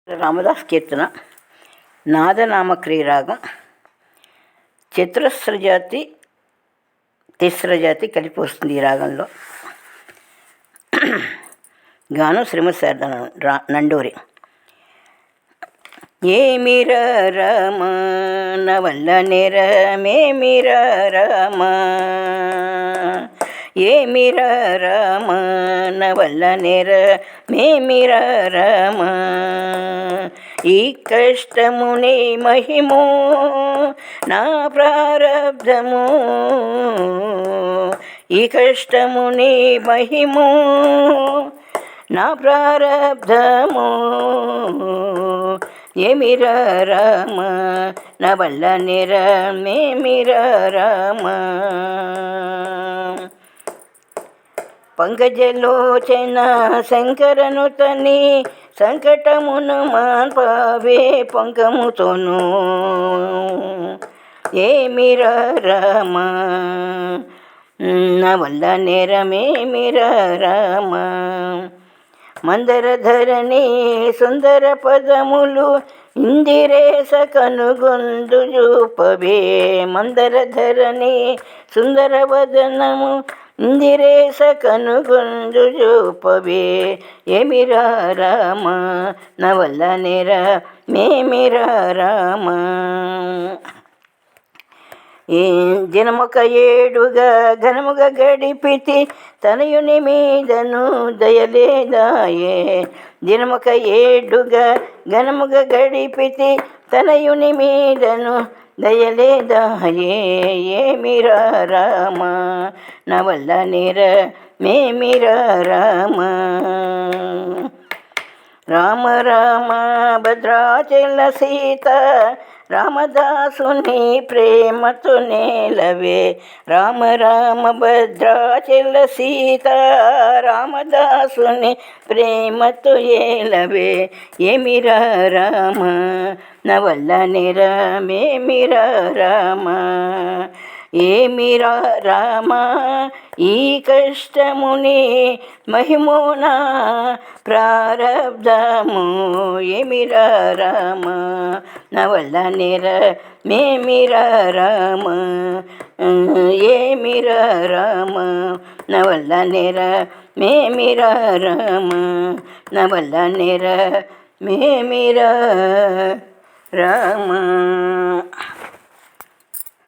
రామదాస్ కీర్తన నాదనామక్రియ రాగం చతురస్రజాతి తిస్రజాతి కలిపి వస్తుంది ఈ రాగంలో. గానం శ్రీమతి శారదా నండూరి. ఏమిరా రామ నవల్ల నేరమేమిరా రామ, ఏమిరా రామ నవల్ల నేరమేమిరా రామ, ఈ కష్టముని మహిమో నా ప్రారబ్ధము, ఈ కష్టముని మహిమో నా ప్రారబ్ధము, ఏమిరా రామ నవల్ల నేరమేమిరా రామ. పంకజలోచన శంకరను తని సంకటమును మాన్పావే పంకముతోను, ఏమిరా రామ నవల్ల నేరమేమిరా రామ. మందరధరణి సుందర పదములు ఇందిరేశ కనుగొందు చూపవే, మందరధరణి సుందర వదనము ఇందిరేశ కనుగొందు చూపవే, ఏమిరా రామ నవల్ల నేరమేమిరా రామ. దినమొక ఏడుగా ఘనముగా గడిపితి తనయుని మీదను దయలేదాయే, దినమొక ఏడుగా ఘనముగా గడిపితి తనయుని మీదను దయలేదాయే, ఏమిరా రామ నవల్ల నేరమేమిరా రామ. రామ రామ భద్రాచల సీత రామదాసుని ప్రేమతో నేలవే, రామ రామ భద్రాచల సీత రామదాసుని ప్రేమతో ఏలవే, ఏమిరా రామ నవల్ల నేరమేమిరా రామ. ఏమిరా రామ ఈ కష్టముని మహిమోనా ప్రారబ్ధము, ఏమిరా రామ నవల్ల నేరమేమిరా రామ, ఏమిరా రామ నవల్ల నేరమేమిరా రామ, నవల్ల నేరమేమిరా రామ.